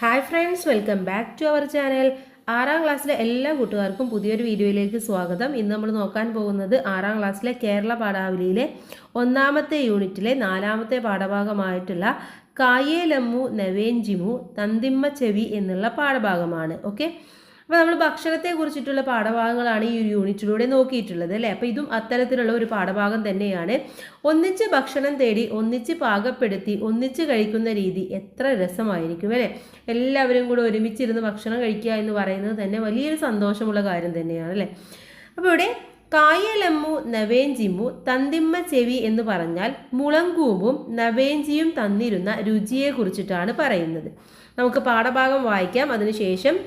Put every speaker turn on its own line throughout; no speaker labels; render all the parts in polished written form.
Hi friends, welcome back to our channel. 6ാം ക്ലാസ്സിലെ എല്ലാ കൂട്ടുകാർക്കും പുതിയൊരു വീഡിയോയിലേക്ക് സ്വാഗതം. ഇന്ന് നമ്മൾ നോക്കാൻ പോകുന്നത് 6ാം ക്ലാസ്സിലെ കേരള പാഠാവലിയിലെ 1ാമത്തെ യൂണിറ്റിലെ 4ാമത്തെ പാഠഭാഗമായിട്ടുള്ള കായേലമ്മു നവേഞ്ചിമു തന്തിമ്മ ചെവി എന്നുള്ള പാഠഭാഗമാണ്. ഓക്കെ, അപ്പോൾ നമ്മൾ ഭക്ഷണത്തെ കുറിച്ചിട്ടുള്ള പാഠഭാഗങ്ങളാണ് ഈ ഒരു യൂണിറ്റിലൂടെ നോക്കിയിട്ടുള്ളത് അല്ലേ. അപ്പോൾ ഇതും അത്തരത്തിലുള്ള ഒരു പാഠഭാഗം തന്നെയാണ്. ഒന്നിച്ച് ഭക്ഷണം തേടി, ഒന്നിച്ച് പാകപ്പെടുത്തി, ഒന്നിച്ച് കഴിക്കുന്ന രീതി എത്ര രസമായിരിക്കും അല്ലേ. എല്ലാവരും കൂടെ ഒരുമിച്ചിരുന്ന് ഭക്ഷണം കഴിക്കുക എന്ന് പറയുന്നത് തന്നെ വലിയൊരു സന്തോഷമുള്ള കാര്യം തന്നെയാണ് അല്ലേ. അപ്പോൾ ഇവിടെ കായലമ്മു നവേഞ്ചിമു തന്തിമ്മ ചെവി എന്ന് പറഞ്ഞാൽ മുളങ്കൂമ്പും നവേഞ്ചിയും തന്നിരുന്ന രുചിയെ കുറിച്ചിട്ടാണ് പറയുന്നത്. നമുക്ക് പാഠഭാഗം വായിക്കാം, അതിനുശേഷം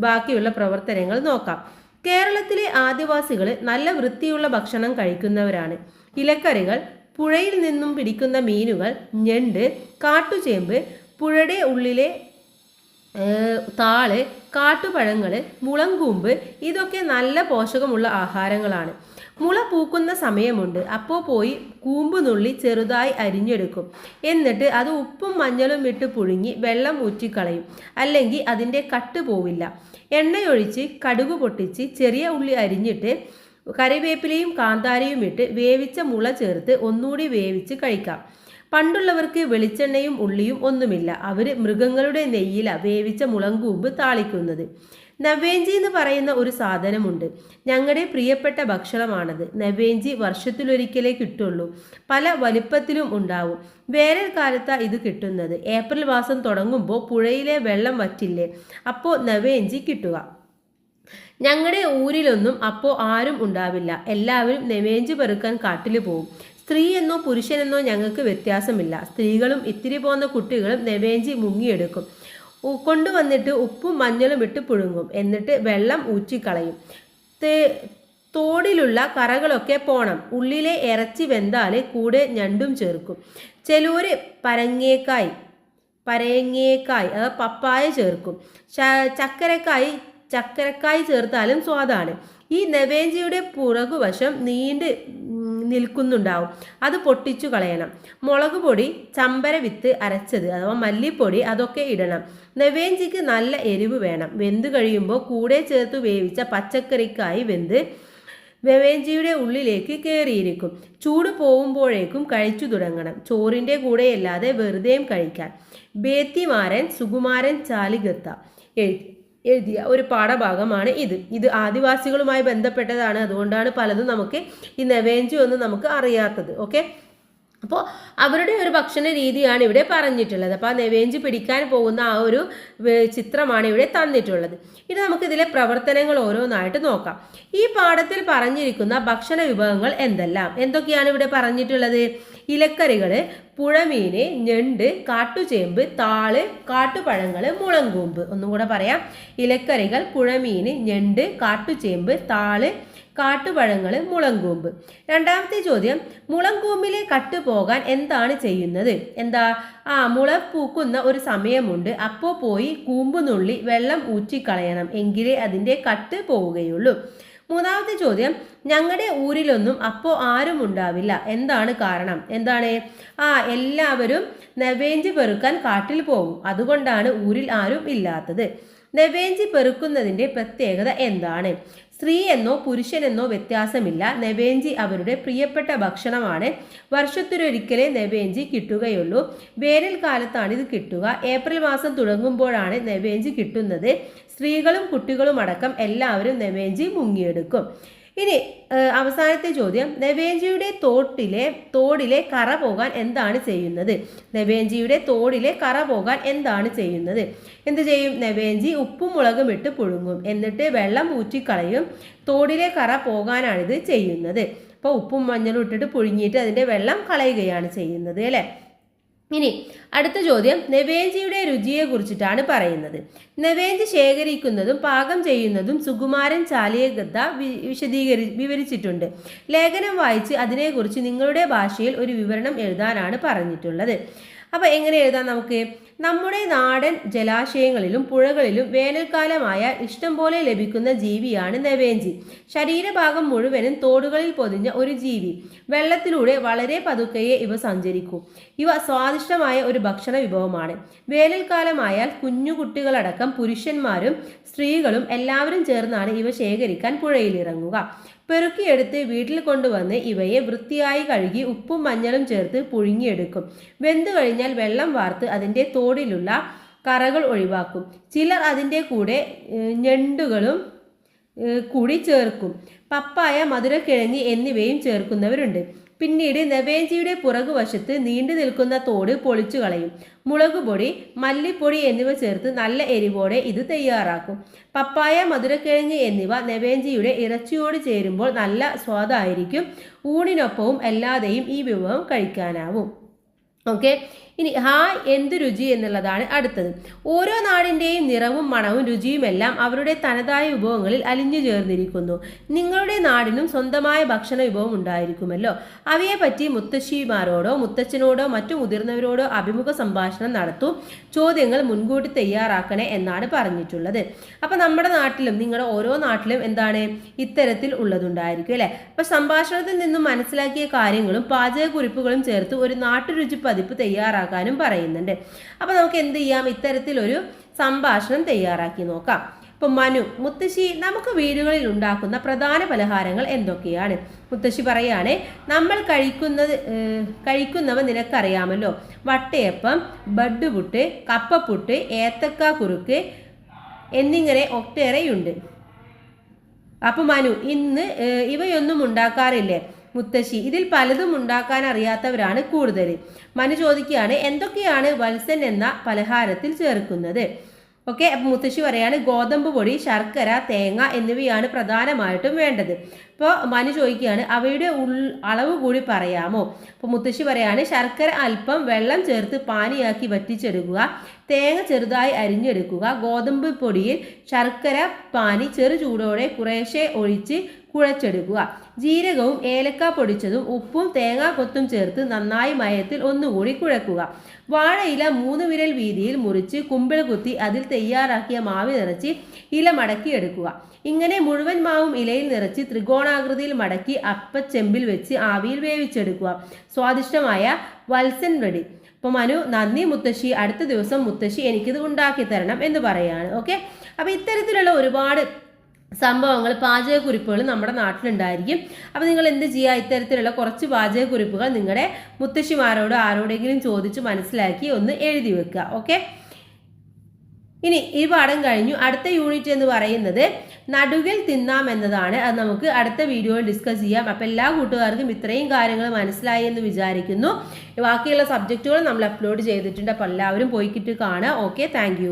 ബാക്കിയുള്ള പ്രവർത്തനങ്ങൾ നോക്കാം. കേരളത്തിലെ ആദിവാസികൾ നല്ല വൃത്തിയുള്ള ഭക്ഷണം കഴിക്കുന്നവരാണ്. ഇലക്കറികൾ, പുഴയിൽ നിന്നും പിടിക്കുന്ന മീനുകൾ, ഞണ്ട്, കാട്ടുചേമ്പ്, പുഴയുടെ ഉള്ളിലെ താള്, കാട്ടുപഴങ്ങൾ, മുളങ്കൂമ്പ് ഇതൊക്കെ നല്ല പോഷകമുള്ള ആഹാരങ്ങളാണ്. മുള പൂക്കുന്ന സമയമുണ്ട്. അപ്പോൾ പോയി കൂമ്പ് നുള്ളി ചെറുതായി അരിഞ്ഞെടുക്കും. എന്നിട്ട് അത് ഉപ്പും മഞ്ഞളും ഇട്ട് പുഴുങ്ങി വെള്ളം ഊറ്റിക്കളയും. അല്ലെങ്കിൽ അതിൻ്റെ കട്ട് പോവില്ല. എണ്ണയൊഴിച്ച് കടുക് പൊട്ടിച്ച് ചെറിയ ഉള്ളി അരിഞ്ഞിട്ട് കറിവേപ്പിലയും കാന്താരിയും ഇട്ട് വേവിച്ച മുള ചേർത്ത് ഒന്നുകൂടി വേവിച്ച് കഴിക്കാം. പണ്ടുള്ളവർക്ക് വെളിച്ചെണ്ണയും ഉള്ളിയും ഒന്നുമില്ല. അവർ മൃഗങ്ങളുടെ നെയ്യിലാണ് വേവിച്ച മുളങ്കൂമ്പ് താളിക്കുന്നത്. നവേഞ്ചി എന്ന് പറയുന്ന ഒരു സാധനമുണ്ട്. ഞങ്ങളുടെ പ്രിയപ്പെട്ട ഭക്ഷണമാണത്. നവേഞ്ചി വർഷത്തിലൊരിക്കലേ കിട്ടുള്ളൂ. പല വലിപ്പത്തിലും ഉണ്ടാവും. വേനൽക്കാലത്താണ് ഇത് കിട്ടുന്നത്. ഏപ്രിൽ മാസം തുടങ്ങുമ്പോൾ പുഴയിലെ വെള്ളം വറ്റില്ലേ, അപ്പോൾ നവേഞ്ചി കിട്ടുക. ഞങ്ങളുടെ ഊരിലൊന്നും അപ്പോൾ ആരും ഉണ്ടാവില്ല. എല്ലാവരും നവേഞ്ചി പെറുക്കാൻ കാട്ടിൽ പോകും. സ്ത്രീ എന്നോ പുരുഷനെന്നോ ഞങ്ങൾക്ക് വ്യത്യാസമില്ല. സ്ത്രീകളും ഇത്തിരി പോന്ന കുട്ടികളും നവേഞ്ചി മുങ്ങിയെടുക്കും. കൊണ്ടുവന്നിട്ട് ഉപ്പും മഞ്ഞളും ഇട്ട് പുഴുങ്ങും. എന്നിട്ട് വെള്ളം ഊറ്റിക്കളയും. തോടിലുള്ള കറകളൊക്കെ പോണം. ഉള്ളിലെ ഇറച്ചി വെന്താൽ കൂടെ ഞണ്ടും ചേർക്കും. ചിലൂര് പരങ്ങേക്കായ് പപ്പായ ചേർക്കും. ചക്കരക്കായ് ചേർത്താലും സ്വാദാണ്. ഈ നവേഞ്ചിയുടെ പുറകുവശം നീണ്ട് നിൽക്കുന്നുണ്ടാവും. അത് പൊട്ടിച്ചു കളയണം. മുളക് പൊടി, ചമ്പര വിത്ത് അരച്ചത് അഥവാ മല്ലിപ്പൊടി അതൊക്കെ ഇടണം. നവേഞ്ചിക്ക് നല്ല എരിവ് വേണം. വെന്ത് കഴിയുമ്പോൾ കൂടെ ചേർത്ത് വേവിച്ച പച്ചക്കറിക്കായി വെന്ത് നവേഞ്ചിയുടെ ഉള്ളിലേക്ക് കയറിയിരിക്കും. ചൂട് പോകുമ്പോഴേക്കും കഴിച്ചു തുടങ്ങണം. ചോറിൻ്റെ കൂടെയല്ലാതെ വെറുതെയും കഴിക്കാൻ. ബേത്തിമാരൻ സുകുമാരൻ ചാലിഗത്ത എഴുതിയ ഒരു പാഠഭാഗമാണ് ഇത് ആദിവാസികളുമായി ബന്ധപ്പെട്ടതാണ്. അതുകൊണ്ടാണ് പലതും നമുക്ക് ഈ നവേഞ്ചി ഒന്നും നമുക്ക് അറിയാത്തത്. ഓക്കെ, അപ്പോൾ അവരുടെ ഒരു ഭക്ഷണ രീതിയാണ് ഇവിടെ പറഞ്ഞിട്ടുള്ളത്. അപ്പോൾ ആ നവേഞ്ചി പിടിക്കാൻ പോകുന്ന ആ ഒരു ചിത്രമാണ് ഇവിടെ തന്നിട്ടുള്ളത്. ഇനി നമുക്ക് ഇതിലെ പ്രവർത്തനങ്ങൾ ഓരോന്നായിട്ട് നോക്കാം. ഈ പാഠത്തിൽ പറഞ്ഞിരിക്കുന്ന ഭക്ഷണ വിഭവങ്ങൾ എന്തൊക്കെയാണ് ഇവിടെ പറഞ്ഞിട്ടുള്ളത്? ഇലക്കറികൾ, പുഴമീന്, ഞണ്ട്, കാട്ടുചേമ്പ്, താള്, കാട്ടുപഴങ്ങൾ, മുളങ്കൂമ്പ്. ഒന്നും കൂടെ പറയാം. ഇലക്കറികൾ, പുഴമീന്, ഞണ്ട്, കാട്ടുചേമ്പ്, താള്, കാട്ടുപഴങ്ങൾ, മുളങ്കൂമ്പ്. രണ്ടാമത്തെ ചോദ്യം, മുളങ്കൂമ്പിലെ കട്ട് പോകാൻ എന്താണ് ചെയ്യുന്നത്? മുള പൂക്കുന്ന ഒരു സമയമുണ്ട്. അപ്പോൾ പോയി കൂമ്പ് നുള്ളി വെള്ളം ഊറ്റിക്കളയണം. എങ്കിലേ അതിൻ്റെ കട്ട് പോവുകയുള്ളൂ. മൂന്നാമത്തെ ചോദ്യം, ഞങ്ങളുടെ ഊരിലൊന്നും അപ്പോൾ ആരും ഉണ്ടാവില്ല. എന്താണ് കാരണം? എല്ലാവരും നവേഞ്ചി പെറുക്കാൻ കാട്ടിൽ പോകും. അതുകൊണ്ടാണ് ഊരിൽ ആരും ഇല്ലാത്തത്. നവേഞ്ചി പെറുക്കുന്നതിൻ്റെ പ്രത്യേകത എന്താണ്? സ്ത്രീ എന്നോ പുരുഷനെന്നോ വ്യത്യാസമില്ല. നവേഞ്ചി അവരുടെ പ്രിയപ്പെട്ട ഭക്ഷണമാണ്. വർഷത്തിലൊരിക്കലേ നവേഞ്ചി കിട്ടുകയുള്ളൂ. വേനൽക്കാലത്താണ് ഇത് കിട്ടുക. ഏപ്രിൽ മാസം തുടങ്ങുമ്പോഴാണ് നവേഞ്ചി കിട്ടുന്നത്. സ്ത്രീകളും കുട്ടികളും അടക്കം എല്ലാവരും നവേഞ്ചി മുങ്ങിയെടുക്കും. ഇനി അവസാനത്തെ ചോദ്യം, നവേഞ്ചിയുടെ തോടിലെ കറ പോകാൻ എന്താണ് ചെയ്യുന്നത്? നവേഞ്ചിയുടെ തോടിലെ കറ പോകാൻ എന്താണ് ചെയ്യുന്നത്? എന്ത് ചെയ്യും? നവേഞ്ചി ഉപ്പും മുളകും ഇട്ട് പുഴുങ്ങും. എന്നിട്ട് വെള്ളം ഊറ്റിക്കളയും. തോടിലെ കറ പോകാനാണിത് ചെയ്യുന്നത്. അപ്പോൾ ഉപ്പും മഞ്ഞളും ഇട്ടിട്ട് പുഴുങ്ങിയിട്ട് അതിൻ്റെ വെള്ളം കളയുകയാണ് ചെയ്യുന്നത് അല്ലേ. ഇനി അടുത്ത ചോദ്യം, നവേഞ്ചിയുടെ രുചിയെ കുറിച്ചിട്ടാണ് പറയുന്നത്. നവേഞ്ചി ശേഖരിക്കുന്നതും പാകം ചെയ്യുന്നതും സുകുമാരൻ ചാലിയഗദ്ദ വിവരിച്ചിട്ടുണ്ട്. ലേഖനം വായിച്ച് അതിനെക്കുറിച്ച് നിങ്ങളുടെ ഭാഷയിൽ ഒരു വിവരണം എഴുതാനാണ് പറഞ്ഞിട്ടുള്ളത്. അപ്പോൾ എങ്ങനെ എഴുതാം നമുക്ക്? നമ്മുടെ നാടൻ ജലാശയങ്ങളിലും പുഴകളിലും വേനൽക്കാലമായാൽ ഇഷ്ടം പോലെ ലഭിക്കുന്ന ജീവിയാണ് നെവേഞ്ചി. ശരീരഭാഗം മുഴുവനും തോടുകളിൽ പൊതിഞ്ഞ ഒരു ജീവി. വെള്ളത്തിലൂടെ വളരെ പതുക്കെയേ ഇവ സഞ്ചരിക്കൂ. ഇവ സ്വാദിഷ്ടമായ ഒരു ഭക്ഷണ വിഭവമാണ്. വേനൽക്കാലമായാൽ കുഞ്ഞുകുട്ടികളടക്കം പുരുഷന്മാരും സ്ത്രീകളും എല്ലാവരും ചേർന്നാണ് ഇവ ശേഖരിക്കാൻ പുഴയിലിറങ്ങുക. പെറുക്കിയെടുത്ത് വീട്ടിൽ കൊണ്ടുവന്ന് ഇവയെ വൃത്തിയായി കഴുകി ഉപ്പും മഞ്ഞളും ചേർത്ത് പുഴുങ്ങിയെടുക്കും. വെന്തു കഴിഞ്ഞാൽ വെള്ളം വാർത്ത് അതിൻ്റെ തോടിലുള്ള കറകൾ ഒഴിവാക്കും. ചിലർ അതിൻ്റെ കൂടെ ഞണ്ടുകളും കൂടി ചേർക്കും. പപ്പായ, മധുരക്കിഴങ്ങ് എന്നിവയും ചേർക്കുന്നവരുണ്ട്. പിന്നീട് നെവേഞ്ചിയുടെ പുറകുവശത്ത് നീണ്ടു നിൽക്കുന്ന തോട് പൊളിച്ചു കളയും. മുളകുപൊടി, മല്ലിപ്പൊടി എന്നിവ ചേർത്ത് നല്ല എരിവോടെ ഇത് തയ്യാറാക്കും. പപ്പായ, മധുരക്കിഴങ്ങ് എന്നിവ നെവേഞ്ചിയുടെ ഇറച്ചിയോട് ചേരുമ്പോൾ നല്ല സ്വാദായിരിക്കും. ഊണിനൊപ്പവും അല്ലാതെയും ഈ വിഭവം കഴിക്കാനാവും. ഓക്കെ, ഇനി ഹായ് എന്ത് രുചി എന്നുള്ളതാണ് അടുത്തത്. ഓരോ നാടിൻ്റെയും നിറവും മണവും രുചിയുമെല്ലാം അവരുടെ തനതായ വിഭവങ്ങളിൽ അലിഞ്ഞു ചേർന്നിരിക്കുന്നു. നിങ്ങളുടെ നാടിനും സ്വന്തമായ ഭക്ഷണ വിഭവം ഉണ്ടായിരിക്കുമല്ലോ. അവയെപ്പറ്റി മുത്തശ്ശിമാരോടോ മുത്തച്ഛനോടോ മറ്റു മുതിർന്നവരോടോ അഭിമുഖ സംഭാഷണം നടത്തൂ. ചോദ്യങ്ങൾ മുൻകൂട്ടി തയ്യാറാക്കണേ എന്നാണ് പറഞ്ഞിട്ടുള്ളത്. അപ്പം നമ്മുടെ നാട്ടിലും നിങ്ങളുടെ ഓരോ നാട്ടിലും എന്താണ് ഇത്തരത്തിൽ ഉള്ളതുണ്ടായിരിക്കും അല്ലേ. അപ്പം സംഭാഷണത്തിൽ നിന്നും മനസ്സിലാക്കിയ കാര്യങ്ങളും പാചകക്കുറിപ്പുകളും ചേർത്ത് ഒരു നാട്ടുരുചി പതിപ്പ് തയ്യാറാക്കാനും പറയുന്നുണ്ട്. അപ്പൊ നമുക്ക് എന്ത് ചെയ്യാം, ഇത്തരത്തിലൊരു സംഭാഷണം തയ്യാറാക്കി നോക്കാം. ഇപ്പൊ മനു: മുത്തശ്ശി, നമുക്ക് വീടുകളിൽ ഉണ്ടാക്കുന്ന പ്രധാന പലഹാരങ്ങൾ എന്തൊക്കെയാണ്? മുത്തശ്ശി പറയാണ്, നമ്മൾ കഴിക്കുന്നവ നിനക്കറിയാമല്ലോ. വട്ടയപ്പം, ബഡ്ഡുപുട്ട്, കപ്പപ്പുട്ട്, ഏത്തക്ക കുറുക്ക് എന്നിങ്ങനെ ഒട്ടേറെയുണ്ട്. അപ്പൊ മനു: ഇന്ന് ഇവയൊന്നും ഉണ്ടാക്കാറില്ലേ? മുത്തശ്ശി: ഇതിൽ പലതും ഉണ്ടാക്കാൻ അറിയാത്തവരാണ് കൂടുതൽ. മനു ചോദിക്കുകയാണ്, എന്തൊക്കെയാണ് വത്സൻ എന്ന പലഹാരത്തിൽ ചേർക്കുന്നത്? ഓക്കെ, അപ്പം മുത്തശ്ശി പറയാണ്, ഗോതമ്പ് പൊടി, ശർക്കര, തേങ്ങ എന്നിവയാണ് പ്രധാനമായിട്ടും വേണ്ടത്. ഇപ്പോൾ മനു ചോദിക്കുകയാണ്, അവയുടെ അളവ് കൂടി പറയാമോ? അപ്പോൾ മുത്തശ്ശി പറയാണ്, ശർക്കര അല്പം വെള്ളം ചേർത്ത് പാനിയാക്കി വറ്റിച്ചെടുക്കുക. തേങ്ങ ചെറുതായി അരിഞ്ഞെടുക്കുക. ഗോതമ്പ് പൊടിയിൽ ശർക്കര പാനി ചെറു ചൂടോടെ കുറേശ്ശെ ഒഴിച്ച് കുഴച്ചെടുക്കുക. ജീരകവും ഏലക്ക പൊടിച്ചതും ഉപ്പും തേങ്ങാക്കൊത്തും ചേർത്ത് നന്നായി മയത്തിൽ ഒന്നുകൂടി കുഴക്കുക. വാഴയില 3 വിരൽ വീതിയിൽ മുറിച്ച് കുമ്പിൾ കുത്തി അതിൽ തയ്യാറാക്കിയ മാവ് നിറച്ച് ഇല മടക്കിയെടുക്കുക. ഇങ്ങനെ മുഴുവൻ മാവും ഇലയിൽ നിറച്ച് ത്രികോണാകൃതിയിൽ മടക്കി അപ്പച്ചെമ്പിൽ വെച്ച് ആവിയിൽ വേവിച്ചെടുക്കുക. സ്വാദിഷ്ടമായ വത്സൻ റെഡി. അപ്പോൾ മനു: നന്ദി മുത്തശ്ശി, അടുത്ത ദിവസം മുത്തശ്ശി എനിക്കിത് ഉണ്ടാക്കി തരണം എന്ന് പറയാണ്. ഓക്കെ, അപ്പോൾ ഇത്തരത്തിലുള്ള ഒരുപാട് സംഭവങ്ങൾ, പാചകക്കുറിപ്പുകൾ നമ്മുടെ നാട്ടിലുണ്ടായിരിക്കും. അപ്പോൾ നിങ്ങൾ എന്ത് ചെയ്യുക, ഇത്തരത്തിലുള്ള കുറച്ച് പാചകക്കുറിപ്പുകൾ നിങ്ങളുടെ മുത്തശ്ശിമാരോടോ ആരോടെങ്കിലും ചോദിച്ച് മനസ്സിലാക്കി ഒന്ന് എഴുതി വെക്കുക. ഓക്കെ, ഇനി ഈ പാഠം കഴിഞ്ഞു. അടുത്ത യൂണിറ്റ് എന്ന് പറയുന്നത് നടുകിൽ തിന്നാം എന്നതാണ്. അത് നമുക്ക് അടുത്ത വീഡിയോയിൽ ഡിസ്കസ് ചെയ്യാം. അപ്പോൾ എല്ലാ കൂട്ടുകാർക്കും ഇത്രയും കാര്യങ്ങൾ മനസ്സിലായി എന്ന് വിചാരിക്കുന്നു. ബാക്കിയുള്ള സബ്ജക്റ്റുകൾ നമ്മൾ അപ്ലോഡ് ചെയ്തിട്ടുണ്ട്. അപ്പോൾ എല്ലാവരും പോയിക്കിട്ട് കാണുക. Okay, thank